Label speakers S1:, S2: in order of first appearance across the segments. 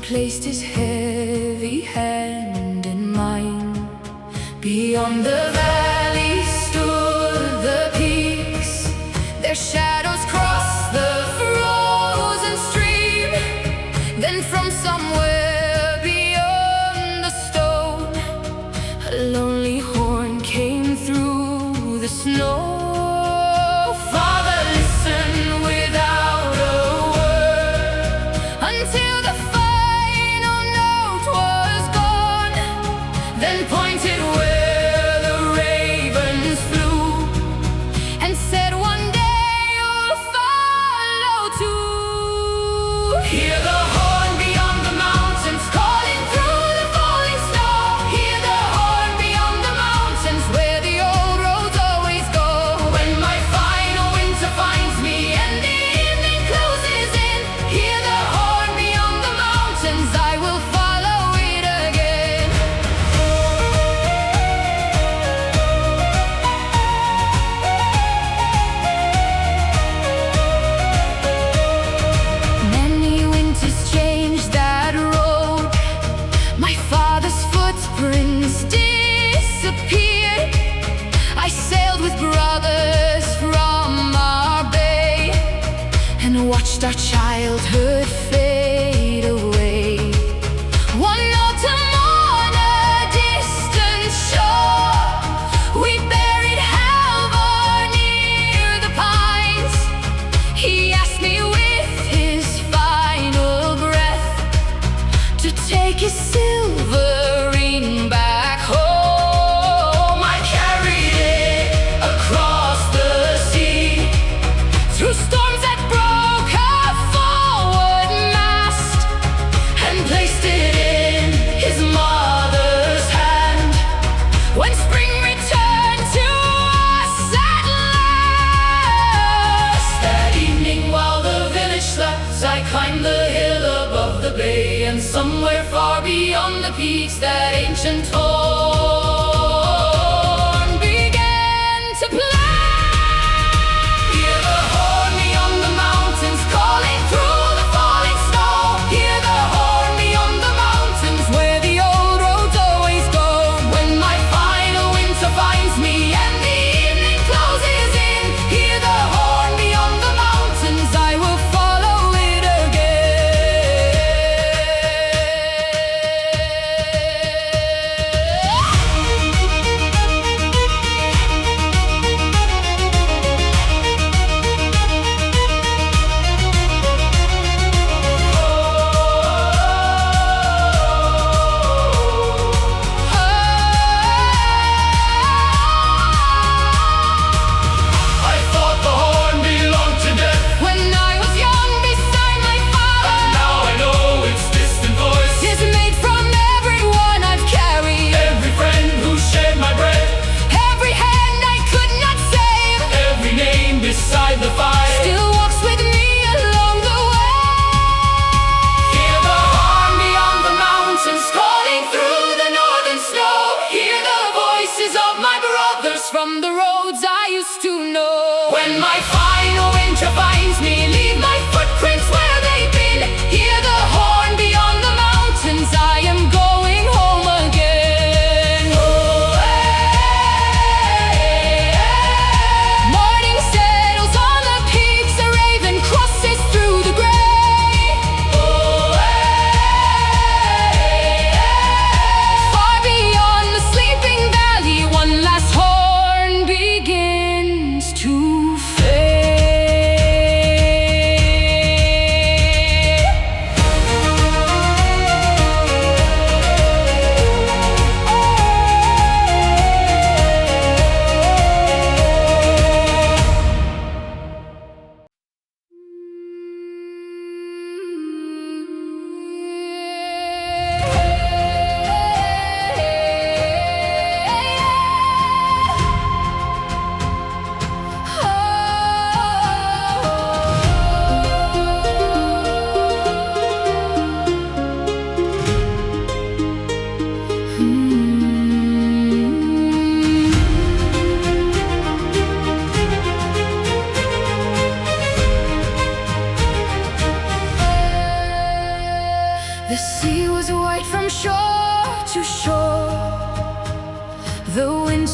S1: placed his heavy hand in mine. Beyond the valley stood the peaks, their shadows crossed the frozen stream. Then from somewhere beyond the stone, a lonely horn came through the snow. Father, listen without a word, until the final note was gone. Then pointed where the ravens flew, and said, one day you'll follow too. Hear the horn beyond the mountains, calling through the falling snow. Hear the horn beyond the mountains, where the old roads always go. When my final winter finds me and the evening closes in, hear the horn beyond the mountains, I will follow it again. Many winters changed that road, my father's footprints disappeared. I sailed with brothers from our bay, and watched our childhood fade away. One autumn on a distant shore, we buried Halvor near the pines. He asked me with his final breath to take his silver ring back home. I carried it across the sea, through storms that broke our forward mast, and placed it in his mother's hand. When spring returned to us at last, that evening while the village slept, I climbed the hill above the bay, and somewhere far beyond the peaks, that ancient horn began to play. Hear the horn beyond the mountains, calling through the falling snow. Hear the horn beyond the mountains, where the old roads always go. When my final winter finds me and the evening closes in, hear the horn beyond the mountains, I will follow it I thought the horn belonged to death, when I was young beside my father. Now I know its distant voice is made from everyone I've carried, every friend who shared my bread, every hand I could not save, every name beside the fire still walks with me along the way. Hear the horn beyond the mountains, calling through the northern snow. Hear the voices of my brothers from the roads I used to know. When my final winter finds me, leave my footprints where they've been. Hear the horn beyond the mountains, I am going home again. Morning settles on the peaks, a raven crosses through the gray. Far beyond the sleeping valley, one last horn begins to fade.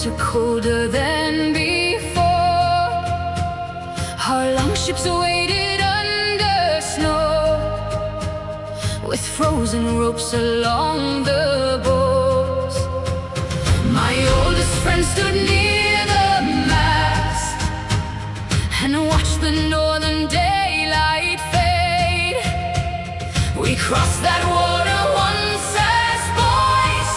S1: waters are colder than before. Our longships waited under snow, with frozen ropes along the bows. My oldest friend stood near the mast and watched the northern daylight fade. We crossed that water once as boys,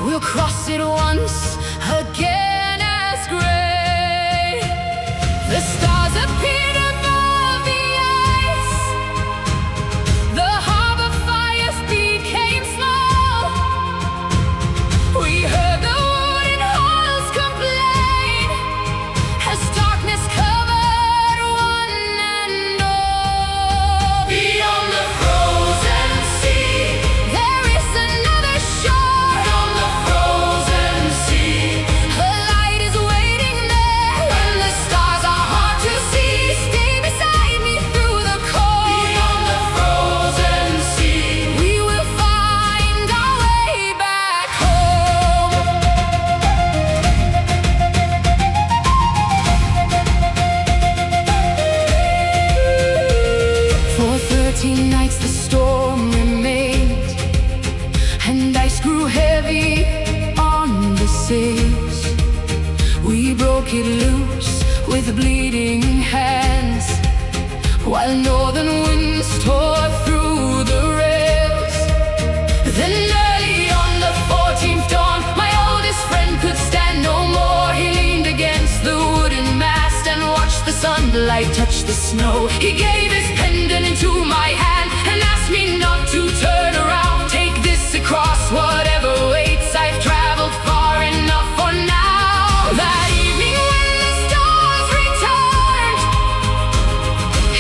S1: we'll cross it once again as gray. The stars appeared above the ice, the harbor fires became small. We heard the wooden hulls complain as darkness covered one and all. Beyond the frozen sea, there is another shore. Beyond the frozen sea, a light is waiting there. When the stars are hard to see, stay beside me through the cold. Beyond the frozen sea, we will find our way back home. For 13 nights the storm remained, and ice grew heavy on the sails. We broke it loose with bleeding hands, while northern winds tore through the rails. Then early on the 14th dawn, my oldest friend could stand no more. He leaned against the wooden mast and watched the sunlight touch the snow. He gave his pendant into my hand and asked me not to turn around. Take this across whatever waits, I've traveled far enough for now. That evening when the stars returned,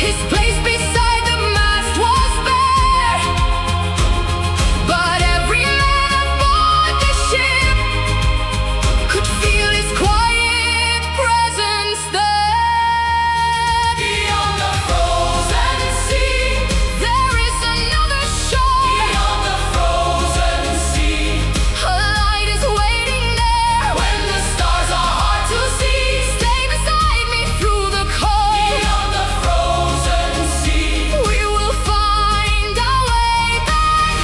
S1: his place beside the mast was bare. But every man aboard the ship could feel his quiet presence there. Beyond the frozen sea, there is another shore. Beyond the frozen sea, a light is waiting there. When the stars are hard to see, stay beside me through the cold. Beyond the frozen sea, we will find our way back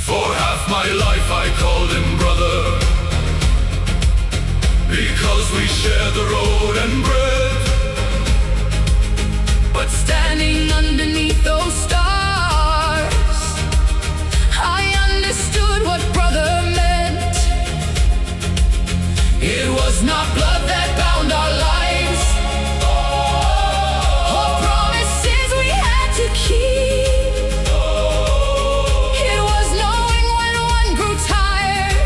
S2: For half my life I called him brother, because we shared the road and bread.
S1: But standing underneath those stars, I understood what brother meant. It was not blood that bound our lives, or promises we had to keep. It was knowing when one grew tired,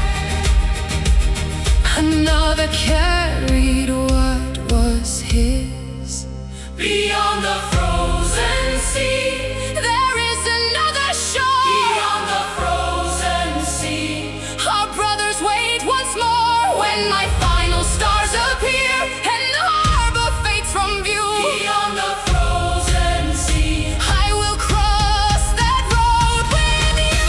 S1: another carried what was his. Beyond the frozen sea, there is another shore. Beyond the frozen sea, our brothers wait once more. When my final stars appear and the harbor fades from view, beyond the frozen sea, I will cross that road with you.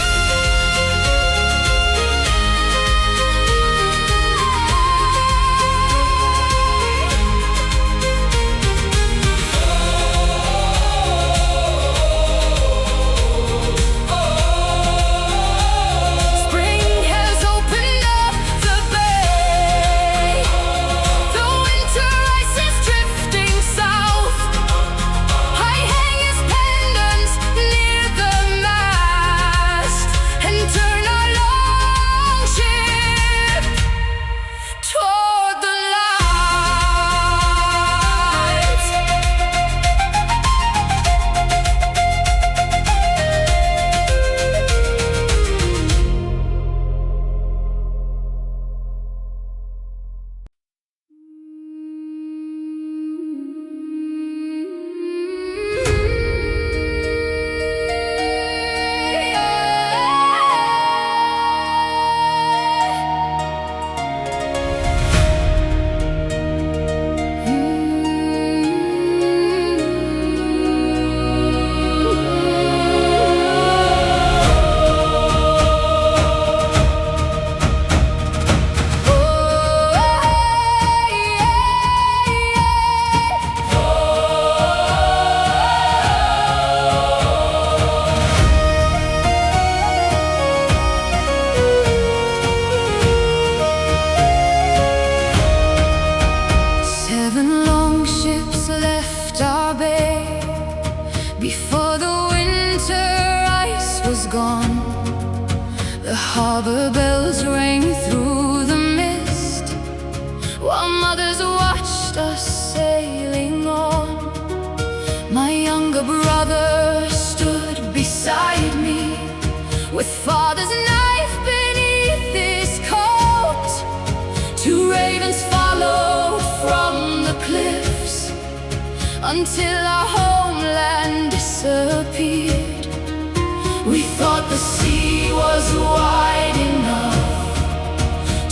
S1: Spring has opened up the bay. Harbor bells rang through the mist, while mothers watched us sailing on. My younger brother stood beside me, with father's knife beneath his coat. Two ravens followed from the cliffs until our homeland disappeared. We thought the sea was wide enough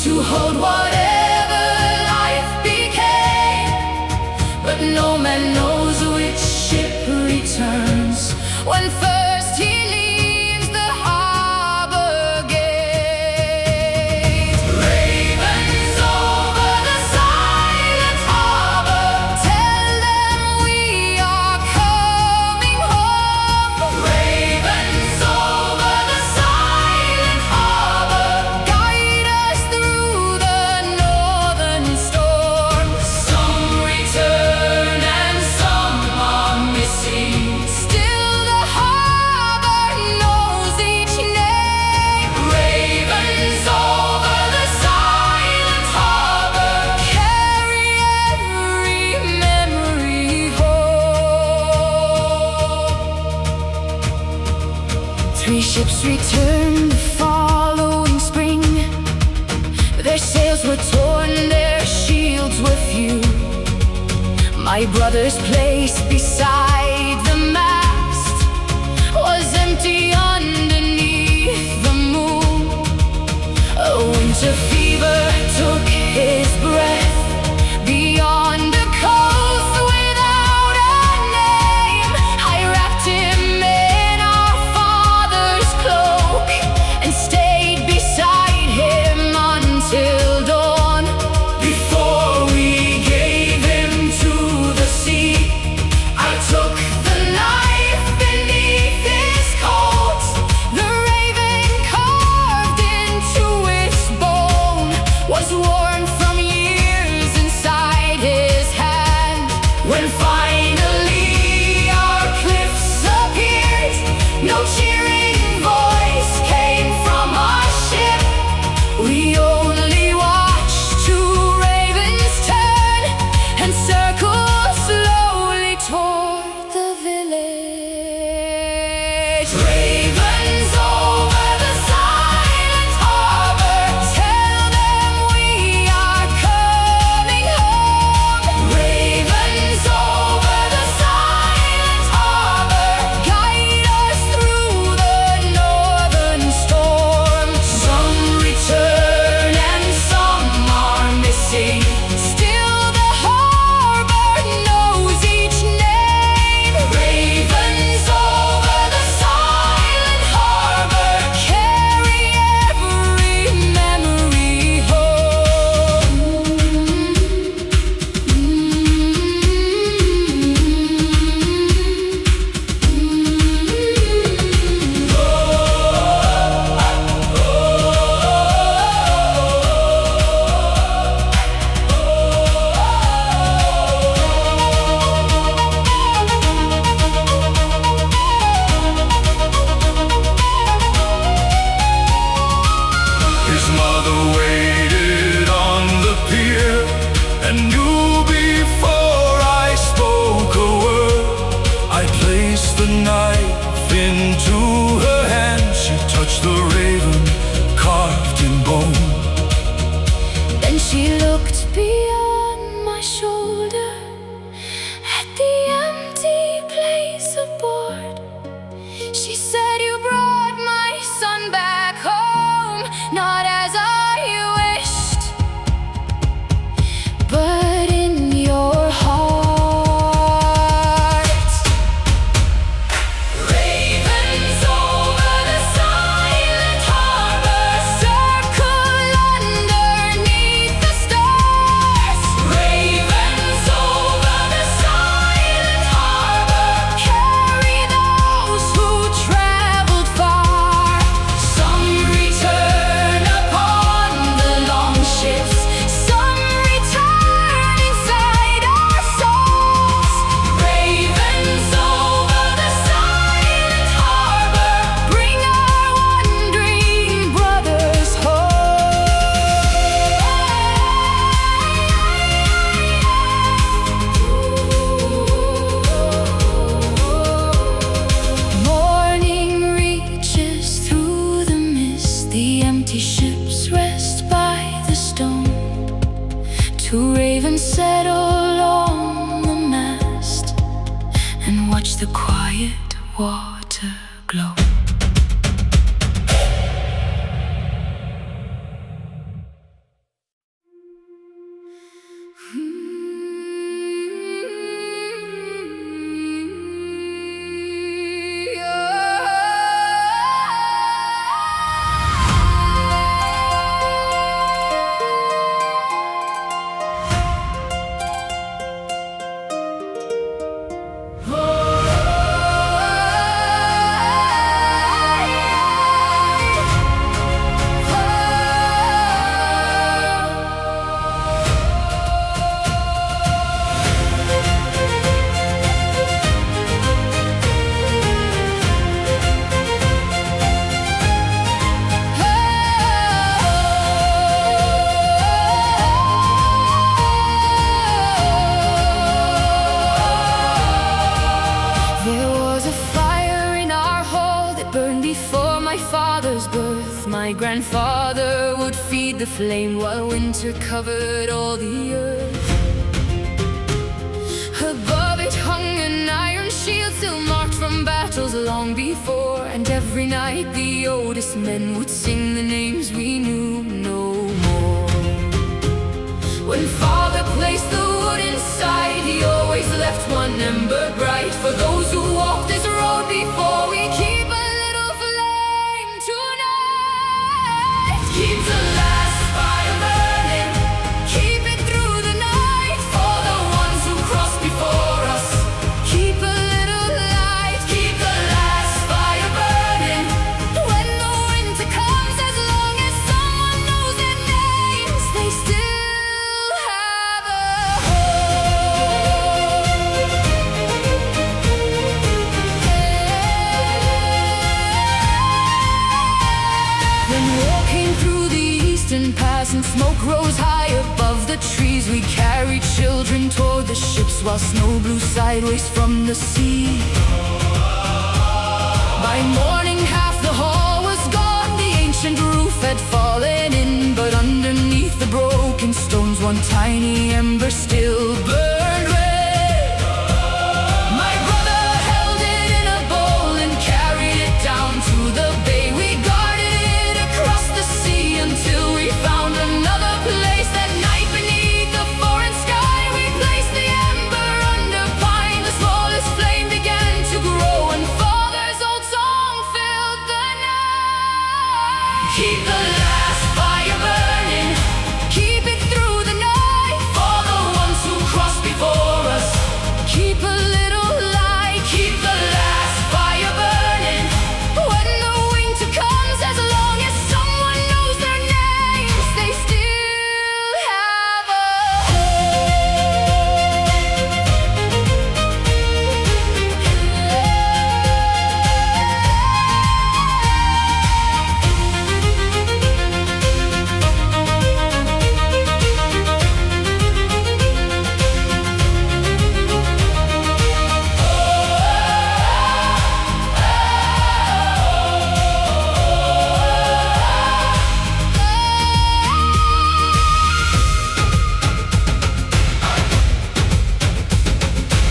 S1: to hold whatever life became, but no man knows which ship returns when first he leaves the harbor gate. Ravens over the silent harbor, tell them we are coming home. Ravens over the silent harbor, guide us through the northern storm. Some return and some are missing, still the harbor knows each name. Ravens over the silent harbor, carry every memory home. Three ships returned the following spring. Their sails were torn, their shields were few. My brother's place beside the mast was empty underneath the moon. A winter fever took his breath beyond a coast without a name. I wrapped him in our father's cloak and stayed beside him until dawn. Before we gave him to the sea, I took the knife beneath his coat. The raven carved into its bone was worn from years inside his hand. When finally our cliffs appeared, no cheering voice came from our ship. We only watched two ravens turn and circle slowly toward the village. Ravens over the silent harbor, tell them we are coming home. Ravens over the silent harbor, guide us through the northern storm. Some return and some are missing, still the harbor knows each name. Ravens over the silent harbor, carry every memory
S2: His mother waited on the pier and knew before I spoke a word. I placed the knife into her hand. She touched the raven carved in bone.
S1: Then she looked beyond my shoulder at the empty place aboard. She said, "You brought my son back home, not as I wished, but in your heart." Ravens over the silent harbor, circle underneath the stars. Ravens Two ravens settle on the mast and watch the quiet water glow. My grandfather would feed the flame while winter covered all the earth. Above it hung an iron shield still marked from battles long before. And every night the oldest men would sing the names we knew no more. When father placed the wood inside, he always left one ember bright for those who walked this road before. We keep a little flame tonight. Keep the last fire burning. Keep it through the night for the ones who crossed before us. Keep a little light. Keep the last fire burning. When the winter comes, as long as someone knows their names, they still have a home. When walking through the eastern pass and smoke rose high above the trees, we carried children toward the ships while snow blew sideways from the sea. By morning half the hall was gone, the ancient roof had fallen in, but underneath the broken stones one tiny ember still burned red. My brother held it in a bowl and carried it down to the bay. We guarded it across the sea until we found another place. That night beneath the foreign sky, we placed the ember under pine. The smallest flame began to grow and father's old song filled the night. Keep the last fire burning. Keep it through the night for the ones who crossed before us. Keep a little light. Keep the last fire burning. When the winter comes, as long as someone knows their names, they still have a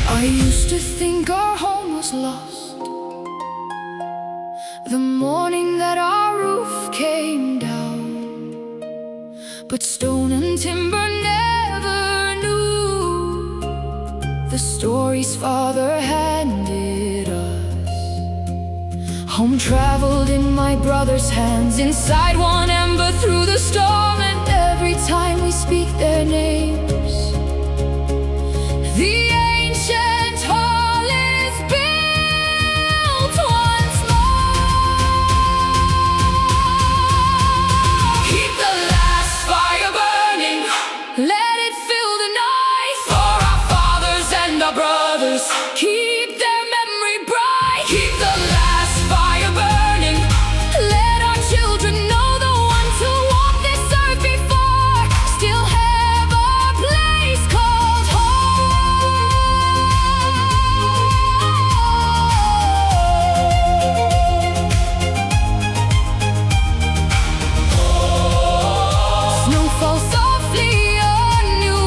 S1: I used to think our home was lost the morning that our roof came down, but stone and timber never knew the stories father handed us. Home traveled in my brother's hands, inside one ember through the storm. And every time we speak their names, the ancient hall is built once more. Keep the last fire burning. Let it fill the night for our fathers and our brothers. Keep their memory bright. Keep the last fire burning. Let our children know the ones who walked this earth before still have a place called home. Snow falls softly on New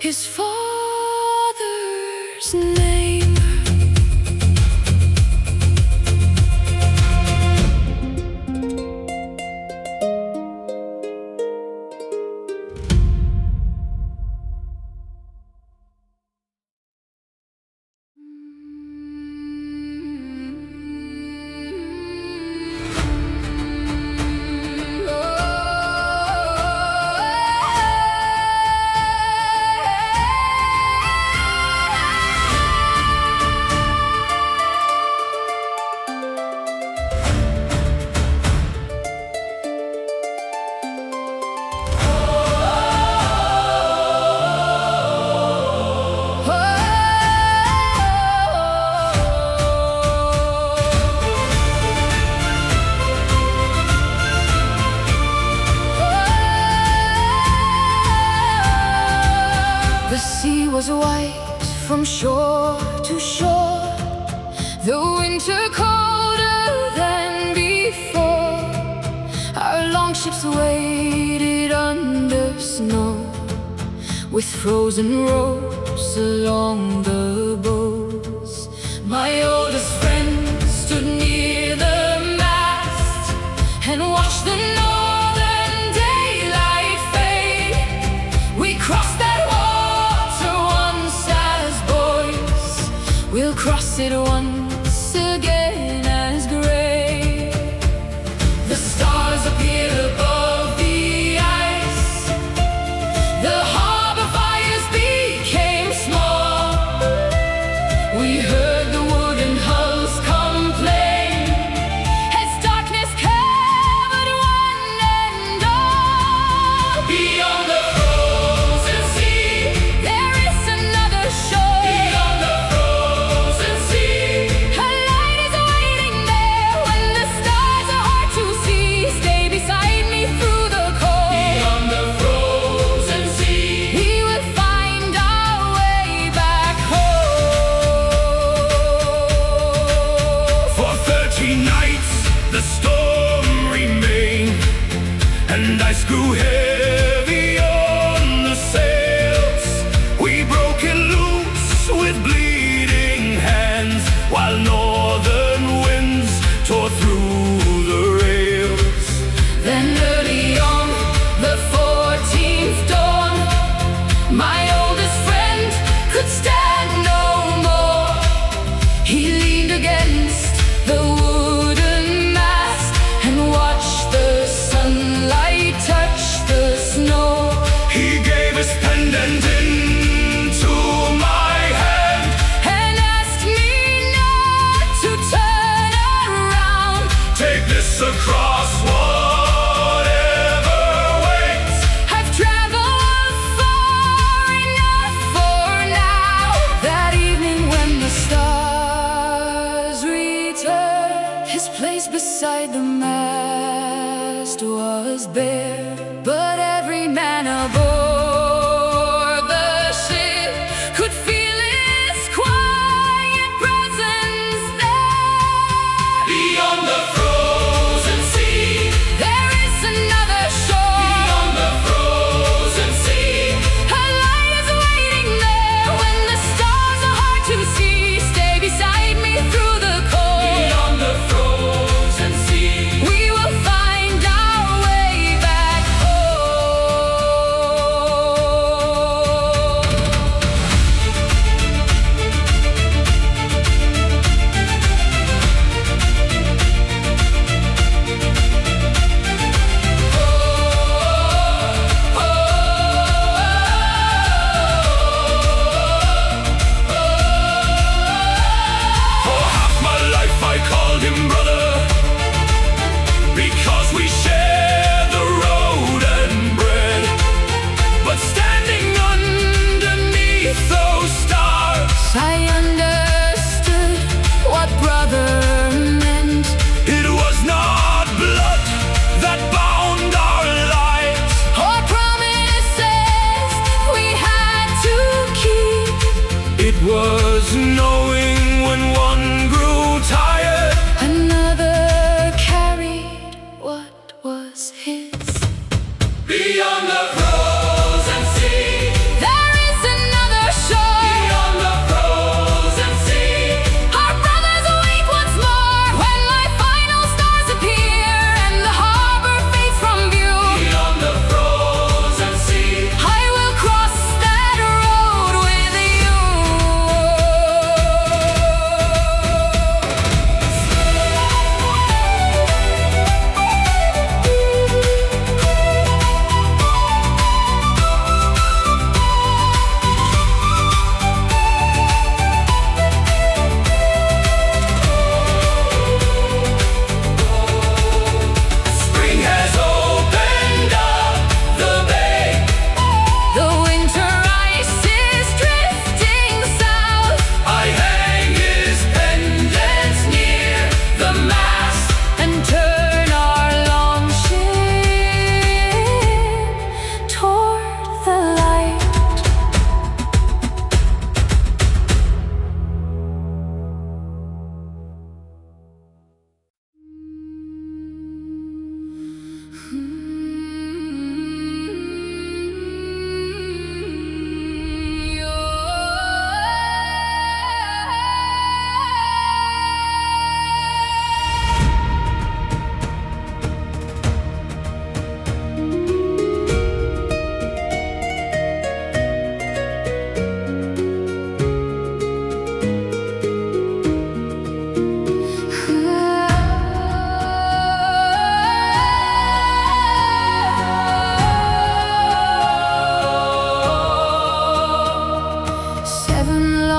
S1: his father's name. The sea was white from shore to shore, the winter colder than before. Our longships waited under snow, with frozen ropes along the bows. My oldest friend stood near the mast and watched the northern daylight fade. We crossed that we'll cross it once again as gray. The stars appeared above the ice, the harbor fires became small. We heard the wooden hulls complain as darkness covered one and all. Beyond the frozen sea, there is another shore. Beyond the
S2: the storm remained, and ice grew heavy on the sails. We broke it loose with bleeding hands, while northern winds tore through the rails.
S1: Then early on the 14th dawn, my oldest friend could stand no more. He leaned against the wooden mast and watched the sunlight touch the snow.
S2: He gave his pendant into my hand
S1: and asked me not to turn around.
S2: Take this across whatever waits.
S1: I've traveled far enough for now. That evening when the stars returned, his place beside the mast was bare, but every man aboard the ship could feel his quiet presence there.
S2: Beyond the frozen sea,
S1: There is another shore.
S2: beyond the frozen sea,
S1: A light is waiting there. When the stars are hard to see, stay beside me through the cold.
S2: beyond the frozen sea.
S1: We will find our way back
S2: For half my life I called him brother, because we shared the road and bread. But standing underneath those stars,
S1: I understood what brother meant.
S2: it was not blood that bound our lives,
S1: Or promises we had to keep.
S2: it was knowing when one grew tired.
S1: Another carried what was his.
S2: Beyond the frozen sea,
S1: There is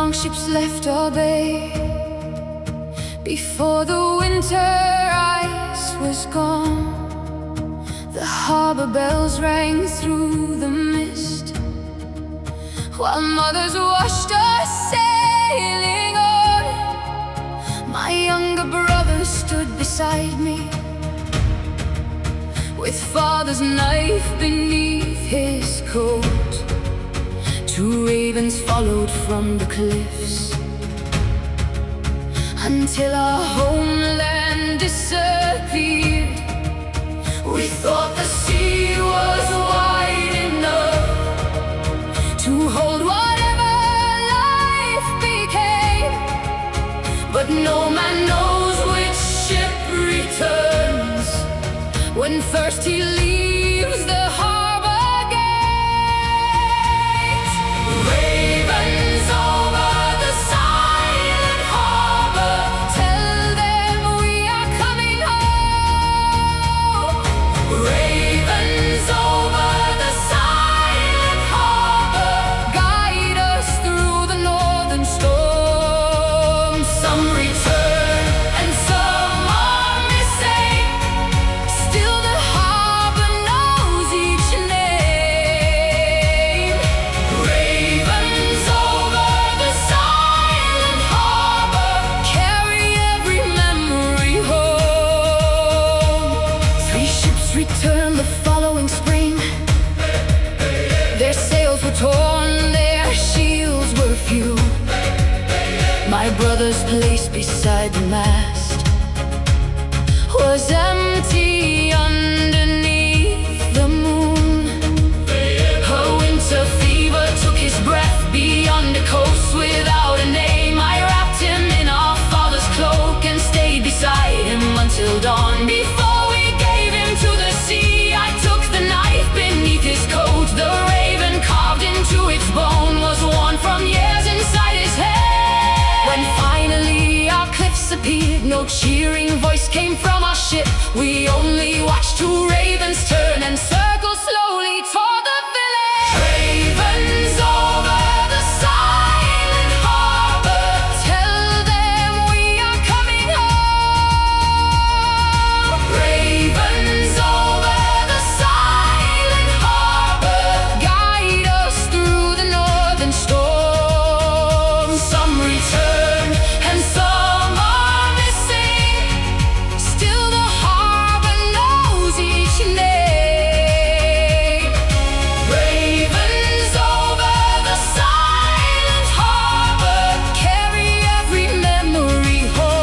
S1: longships left our bay. Before the winter ice was gone, the harbor bells rang through the mist, while mothers washed us sailing on. My younger brother stood beside me, with father's knife beneath his coat. Two ravens followed from the cliffs, until our homeland disappeared. We thought the sea was wide enough to hold whatever life became, but no man knows which ship returns when first he leaves the harbor gate. Ravens over the silent harbor, tell them we are coming home. Ravens over the silent harbor, guide us through the northern storm. Some return and some are missing, still the harbor knows each name. Ravens over the silent harbor, carry every memory home. Three ships returned the following spring. Their sails were torn, their shields were few. My brother's place beside the mast was empty underneath the moon. A winter fever took his breath beyond the coast without a name. I wrapped him in our father's cloak and stayed beside him until dawn. Before we gave him to the sea, I took the knife beneath his coat. The raven carved into its bone was worn from years inside his head. When finally our cliffs appeared, no cheering voice came from our ship. We only watched two ravens turn and circle slowly toward the village. Ravens over the silent harbor, tell them we are coming home. Ravens over the silent harbor, guide us through the northern storm. Some return and some are missing, still the harbor knows each name. Ravens over the silent harbor, carry every memory home.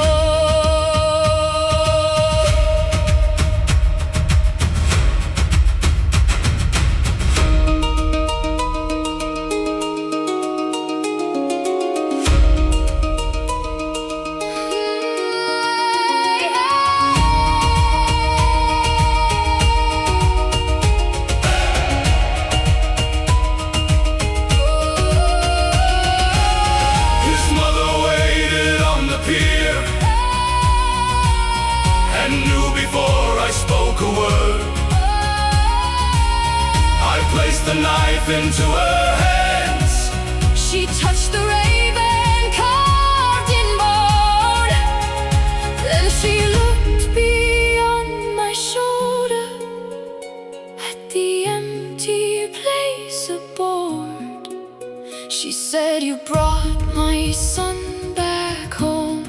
S2: His mother waited on the pier and knew before I spoke a word. I placed the knife into her hands.
S1: She touched the raven carved in bone. Then she looked beyond my shoulder at the empty place aboard. She said, "You brought my son back home,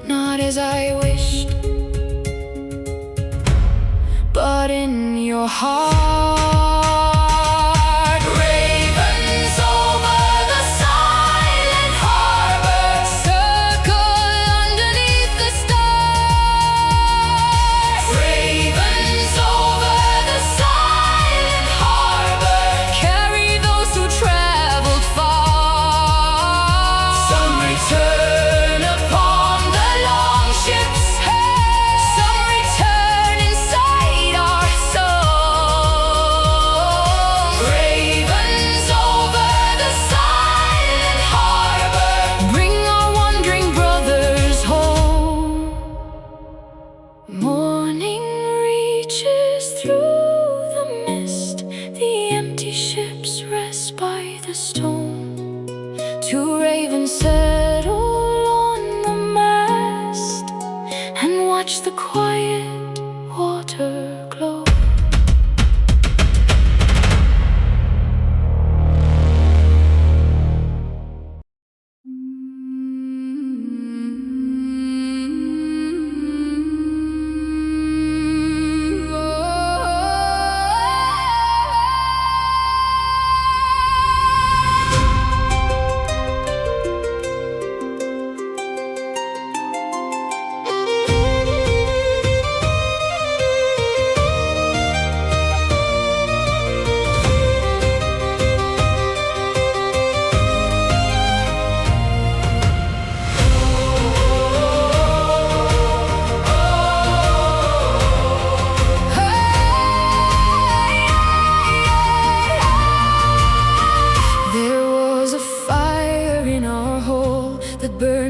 S1: not as I wished, but in your heart." Ravens over the silent harbor, circle underneath the stars. Ravens over the silent harbor, carry those who traveled far. Some return upon the longships, some return inside our soul. Ravens over the silent harbor, bring our wandering brothers home. Morning reaches through the mist, the empty ships rest by the stone. Two ravens settle on the mast and watch the quiet water glow.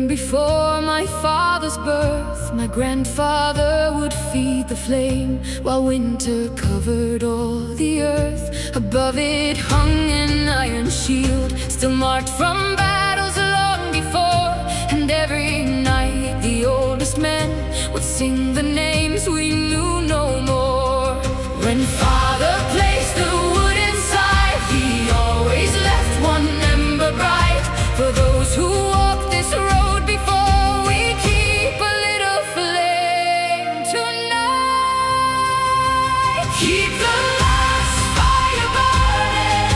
S1: Before my father's birth, my grandfather would feed the flame while winter covered all the earth. Above it hung an iron shield, still marked from battles long before. And every night the oldest men would sing the names we knew no more. When father placed the wood inside, he always left one ember bright for those who walk this road. Before we keep a little flame tonight, keep the last fire burning,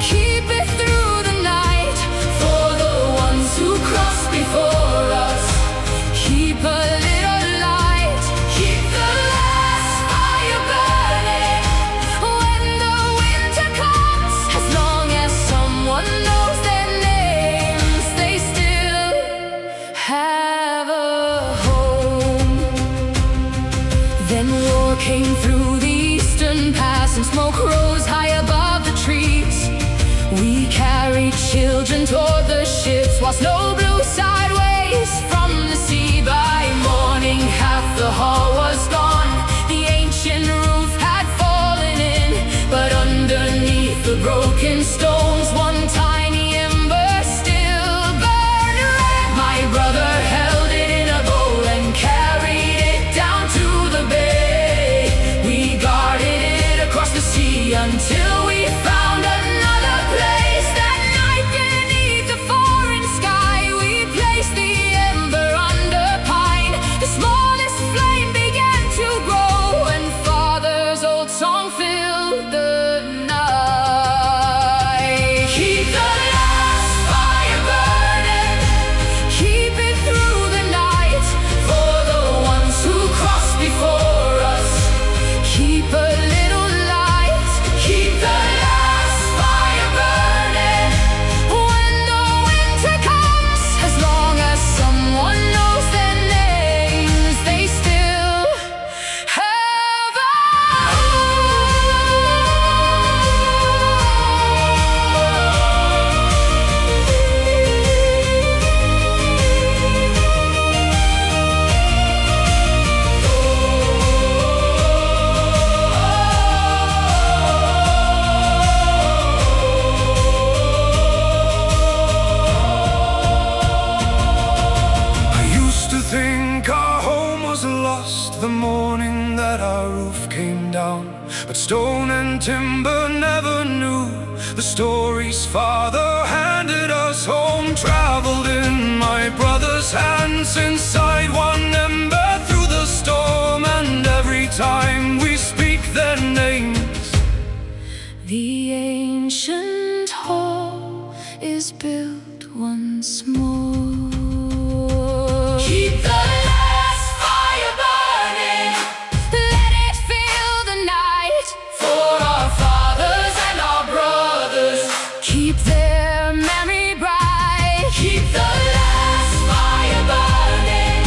S1: keep it through the night for the ones who crossed before us. Keep a little light, keep the last fire burning when the winter comes. As long as someone knows their names, they still have a home. Then war came through the eastern pass and smoke rose high above the trees. We carried children toward the ships while snow blew sideways from the sea. By morning half the hall was gone, the ancient roof had fallen in, but underneath the broken stones one tiny ember still burned red. My brother held it in a bowl and carried it down to the bay. We guarded it across the sea until we found another place. That night beneath the foreign sky, we placed the ember under pine. The smallest flame began to grow, and father's old song filled the night. Keep the last fire burning, keep it through the night for the ones who crossed before us. Keep a little light, keep the last fire burning when the winter comes. As long as someone knows their names, they still have a
S2: I used to think our home was lost the morning that our roof came down, but stone and timber never knew the stories father handed us home. Traveled in my brother's hands inside one ember through the storm, and every time we speak their names,
S1: the ancient hall is built once more. Keep the last fire burning, let it fill the night for our fathers and our brothers. Keep their memory bright, keep the last fire burning.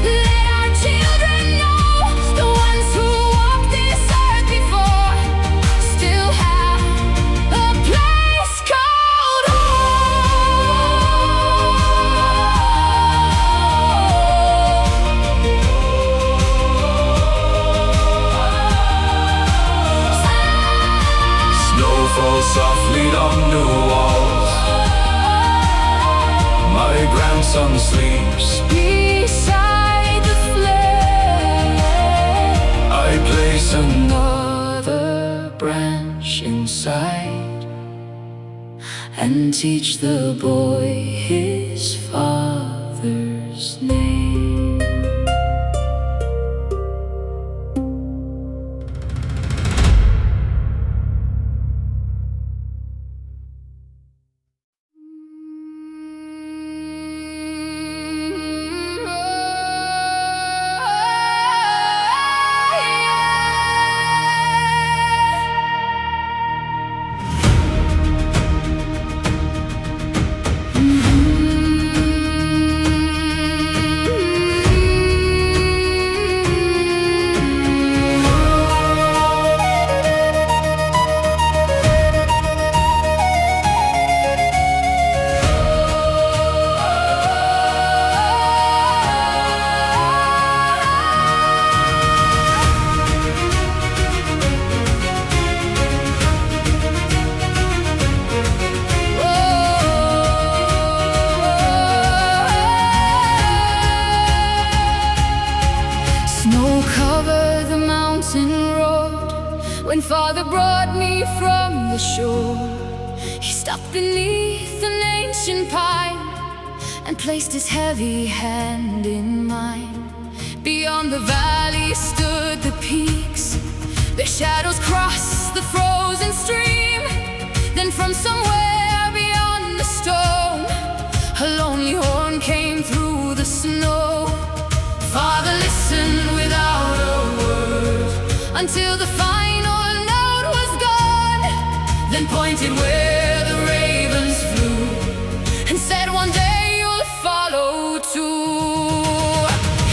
S1: Let our children know the ones who walked this earth before still have a place called
S2: snow falls softly on the wall. son sleeps
S1: beside the flame,
S2: I place
S1: another branch inside and teach the boy his father's name. When father brought me from the shore, he stopped beneath an ancient pine and placed his heavy hand in mine. Beyond the valley stood the peaks, their shadows crossed the frozen stream. Then from somewhere beyond the stone, a lonely horn came through the snow. Father listened without a word until the final note was gone, then pointed where the ravens flew and said, one day you'll follow too.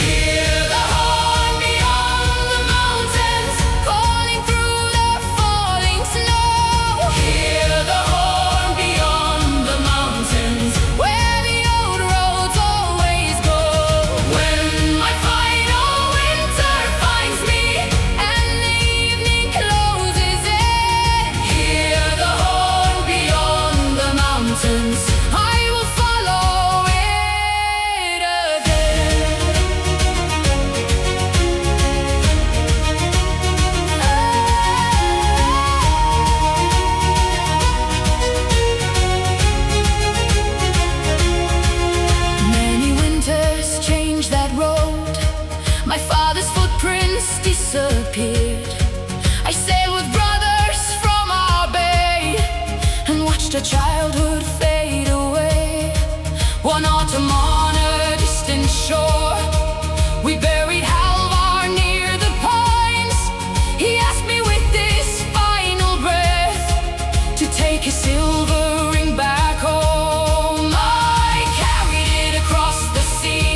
S1: Hear the horn beyond the mountains, calling through the falling snow. Hear the horn beyond the mountains, where the old roads always go. When my final winter finds me and the evening closes in, hear the horn beyond the mountains, I will follow it again. Many winters changed that road, my father's footprints disappeared. I sailed with brothers from our bay and watched our childhood fade away. One autumn on a distant shore, we buried Halvar near the pines. He asked me with this final breath to take his silver ring back home. I carried it across the sea,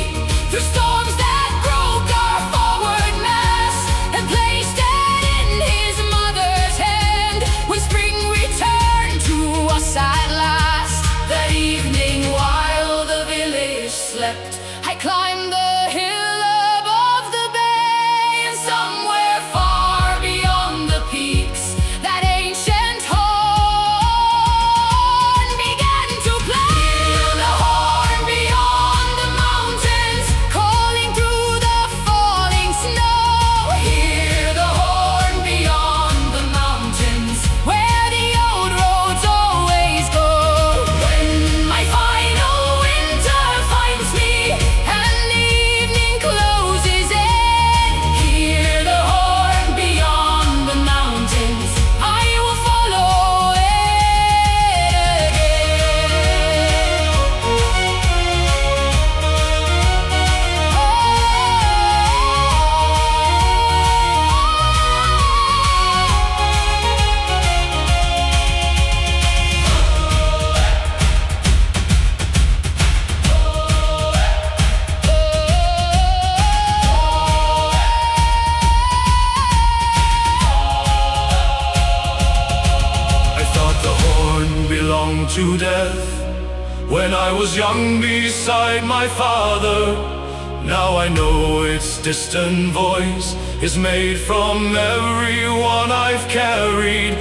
S1: through storms that broke our forward mast, and placed it in his mother's hand when spring returned to us at last. That evening while the village slept, I climbed the hill above the bay, and somewhere far beyond the peaks, that ancient horn began to play. Hear the horn beyond the mountains, calling through the falling snow. Hear the horn beyond the mountains, where the old roads always go. When my final winter finds me and the evening closes in, hear the horn beyond the mountains, I will follow it
S2: I thought the horn belonged to death when I was young beside my father. Now I know its distant voice is made from everyone I've carried.